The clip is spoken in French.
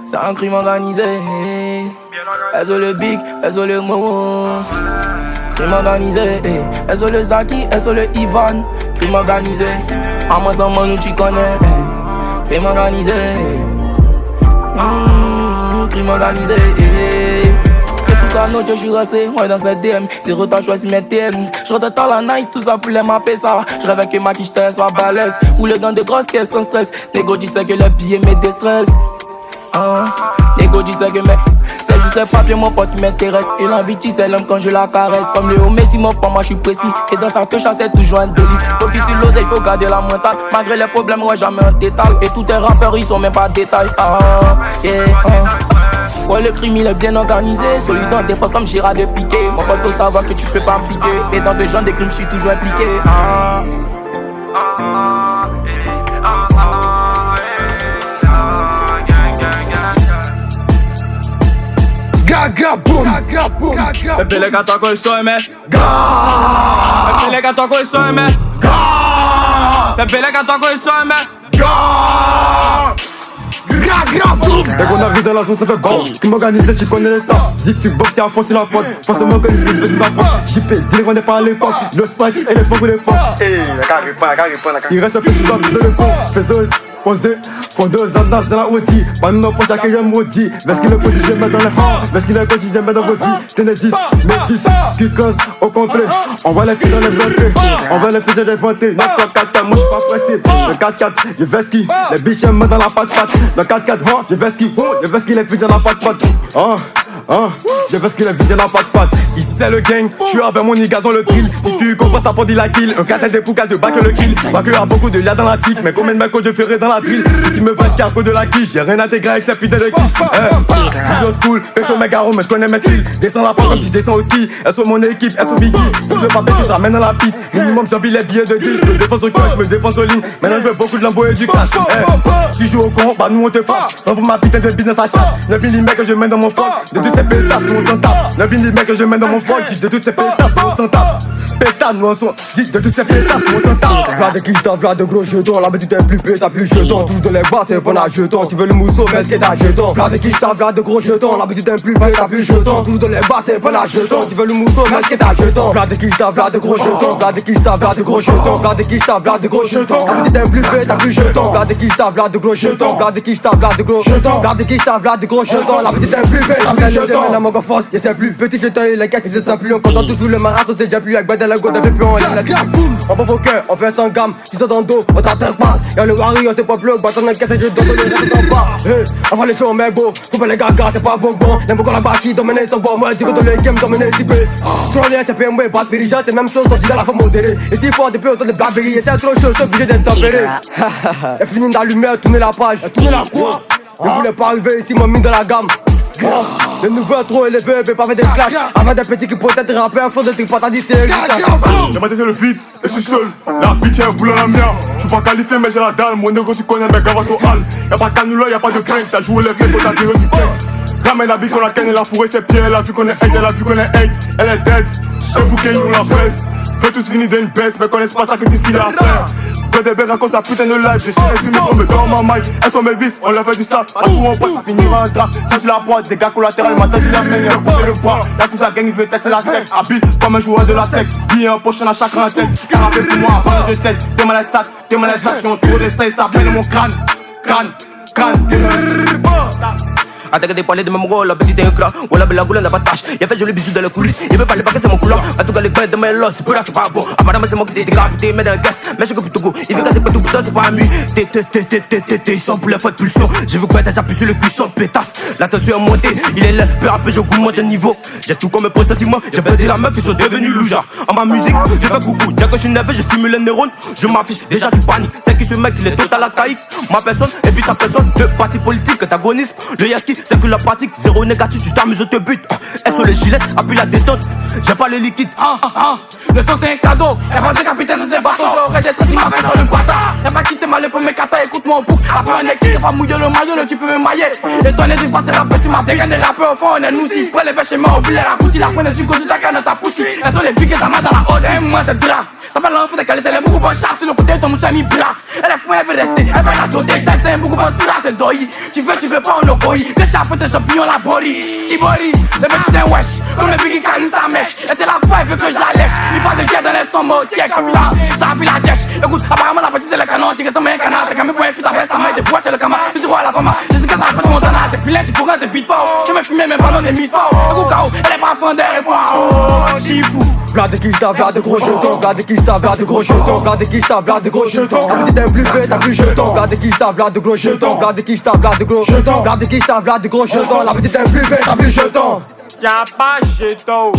C'est un crime organisé. Elles ont le big, elles ont le momo. Crime organisé. Elles ont le Zaki, elles ont le Ivan. Crime organisé. À moi sans moi nous tu connais. Crime organisé. Crime organisé. Et toute la noche je suis resté, moi dans cette DM. Zéro t'as choisi mes TM. Je rentre dans la night, tout ça pour les mapper ça. Je rêve que ma quiche soit balèze. Roule dans de grosses caisses sans stress. Négo tu sais que le billet me déstresse. Négo tu sais que c'est juste le papier mon pote qui m'intéresse. Et l'envie tu sais l'homme quand je la caresse. Comme Léo Messi mon pas moi je suis précis. Et dans sa touche c'est toujours un délice. Focus sur l'oseille, il faut garder la mentale. Malgré les problèmes ouais jamais un détail. Et tous tes rappeurs ils sont même pas détails. Ouais, le crime il est bien organisé. Celui dans des forces comme Gérard de Piqué. Mon pote faut savoir que tu peux pas me piquer. Et dans ce genre de crimes je suis toujours impliqué. Gaga boom, gaga boom. Pepe le gato con el soeme. Pepe le gato con el soeme. Pepe le gato con el soeme. Dès qu'on arrive dans la zone ça fait bon. Qui m'organise, j'y connais les temps. Zifi box c'est à fond sur la pote. Forcément que je vais devenir ma pote. JP, dis-le qu'on n'est pas à l'époque. Le spike et les fonds pour les fonds. Il reste un peu de temps, viser le fond. Fonce deux Zandas dans la Audi. Pas nous nos poches à que j'aime maudit. Vest qu'il le produit, j'aime dans le hand. Vest qu'il le produit, j'aime dans vos dits. Genesis, Memphis, Q15 au complet. On va les filles dans les blontés. On va les filles j'ai inventé. 944, moi j'suis pas pressé. Le 4-4, j'ai Veski. Les bitches aiment dans la patte-patte. Le 4-4, j'ai Veski. J'ai Veski, les filles dans la patte-patte. J'ai fait ce qu'il a vidé dans patte-patte. Ici c'est le gang, je suis avec mon niggas dans le drill. Si tu comprends ça pour dire la kill. Un cartel des poucas de bac le kill. Pas que y a beaucoup de liens dans la cycle. Mais combien de mecs que je ferai dans la drill. Ici me veste cargo de la quiche. J'ai rien intégré avec cette putain de quiche. Vision school, pécho mes garons mais je connais mes styles. Descends la porte comme si je descends au ski. Elles sont mon équipe, elles sont Biggie. Tout le papier que j'amène dans la piste. Minimum j'empile les billets de deal. Je me défense au cœur, je me défense aux lignes. Maintenant je veux beaucoup de lambeaux et du cash. Tu joues au con, bah nous on te frappe. Envoie ma putain de business à chatte. 9 mm que je mets dans mon froc. De tous ces pétasses, nous on s'en tape. 9 mm que je mets dans mon froc. Dis de tous ces pétasses, nous on s'en tape. Pétasse, nous on s'en. Dis de tous ces pétasses, nous on s'en tape. V'là de guitares, v'là de gros jetons. La petite est plus péta, plus jeton. Tous de les bas, c'est bon à jeton. Tu veux le mousseau, mais ce qu'est ta jeton. V'là de guitares, v'là de gros jetons. La petite est plus péta, plus jeton. Tous de les bas, c'est bon à jeton. Tu veux le mousseau, mais ce qu'est ta jeton. V'là de guitares, v'là de gros jetons. V'là de guitares, v'là de gros jetons. V'là de guitares, v'là de gros jetons. La petite est plus péta, plus jeton. V'là de guitares, v'là de gros jetons. V'là de guitares, v'là de gros jetons. V'là de guitares, v'là de gros jetons. La petite est plus péta, plus jeton. La manque force, y'a c'est plus petit jeton. Les gars qui se sentent plus. On compte toujours le marathon, c'est déjà plus. Avec Badal, la goutte, fait plus. On va vos cœurs, on fait sans gamme. Tu sors dans le dos, on t'attend pas. Y'a le warrior, c'est pas bleu. Bâton dans le caisse, je donne le reste en bas. On va les choses, mais beau. Faut pas les gagas, c'est pas bon. N'aime pas la bâche, dominer son bon. Moi, je dis que dans le game, dominer si peu. Trôner, c'est PMW, pas de périja, c'est même chose. T'en dis dans la forme modérée. Et s'il faut, depuis autant de Blackberry, était trop chaud, c'est obligé d'être tempéré. Elle finit d'allumer, tourner la page. Tourner la quoi? Ne voulais pas arriver ici, m'a mis dans la gamme. Le nouveau trop élevé, mais pas fait des clashs. Avec des petits qui peut-être rapper un fond de trucs, pas t'as dit c'est j'ai maté le vide, et je suis seul. La bitch elle boule la mienne. Je suis pas qualifié, mais j'ai la dalle. Mon négo, tu connais mes gars, au hall. Y'a pas de canulo, y'a pas de crainte. T'as joué les flics, t'as tiré du cake. Ramène la bille qu'on la canne, elle a fourré ses pieds. Elle a vu qu'on est hate, elle a vu qu'on est hate. Elle est dead, j'ai bouquet, ils nous la baisse. Fais tous finir d'une baisse, mais connaissent pas sacrifice qu'il a à faire. Fais des belles racontes sa putain de live. J'ai chéré sur mes bombes dans ma maille. Elles sont mes vis, on leur fait du sale. À tout on passe, ça finira un drap. Ça c'est la boîte, des gars collatéraux, matin du la main, y'a le bras. Y'a tout sa gang, il veut tester la sec. Habile comme un joueur de la sec. Billet en poche, on a chacun en tête. Carabé pour moi, pas de tête. T'es mal à ça, t'es mal à ça. J'suis en trop d'essai, ça peine mon crâne. Crâne, Attaque des poilets de mon rôle, la petite éclat. Ou la belle goule, n'a pas de tâche. Y'a fait joli bisou dans les coulisses. Il veut pas les paquets, c'est mon couleur. En tout cas, les points de mes losses, c'est peu là, c'est pas bon. Ah, madame, c'est moi qui t'ai décapité, mais dans le caisse. Mais je suis plutôt go. Il veut casser pas tout, putain, c'est pas un mu. Ils sont pour les fois de pulsion. J'ai vu quoi, t'as appuyé sur le cuisson, pétasse. La tension est montée, il est là, peu à peu, j'augmente de niveau. J'ai tout comme un pressentiment. J'ai baisé la meuf, ils sont devenus louja. En ma musique, je fais coucou. Dès que je suis nerveux, je stimule les neurones. Je m'affiche, déjà tu paniques. C'est qui ce mec, il est total archaïque. Ma personne, et puis sa personne. Deux partis politiques, antagonisme. Le yaski, c'est que la pratique. Zéro négatif, tu t'amuses, je te bute. Elle sur les gilets, appuie la détente. J'ai pas le liquide. Le sang c'est un cadeau. Elle va décapiter sur ses bateaux. J'aurais des trucs qui m'avaient sur le bâtard. Y'a pas qui s'est mal pour mes katas, écoute-moi en boucle. Après un équipe, va mouiller le maillot, le tu peux me mailler. Et toi, les fois, c'est rappeur sur ma dégaine. Les rappeurs au fond, on est nous si. Prends les pêches et moi, oublie les raccourcis. La pointe du côté, ta canne, sa poussie. Elles sont les piques et ça m'a dans la hausse. Et moi, c'est drap. T'as pas l'enfant de caler, c'est les mots, bon chat, sur le côté Et ton moussa mi bra. Elle est fou, elle veut rester. Elle va la doter. T'as un beaucoup de là, c'est doi. Tu veux pas, on okoyi. Les chats font tes champignons, la body. Ibori, le mec c'est un wesh. Comme le biggie calme sa mèche. Et c'est la foi, il veut que je la lèche. Il parle de guerre dans les sons motiers. Comme là, ça a vu la dèche. Écoute, apparemment la petite est le canon. Tu que ça met un canard. T'as qu'à me point un fit avec sa main. Des poids, c'est le camarade. Tu vois la femme. Je sais que ça fait son temps. T'es filin, tu pourras te vite pas. Je me fumer, même pas dans des mises pas. Écoute, elle est pas fondée. Et moi, oh, j'y fou. Vlad de Kista, Vlad de gros jetons. Vlad de Kista, Vlad de gros jetons. Vlad de Kista, Vlad de gros jetons. La petite est plus bête, t'as plus jetons. Vlad de Kista, Vlad de gros jetons. Vlad de Kista, Vlad de gros jetons. Vlad de Kista, Vlad de gros jetons. La petite est plus bête, t'as plus jetons. Y'a pas jeton.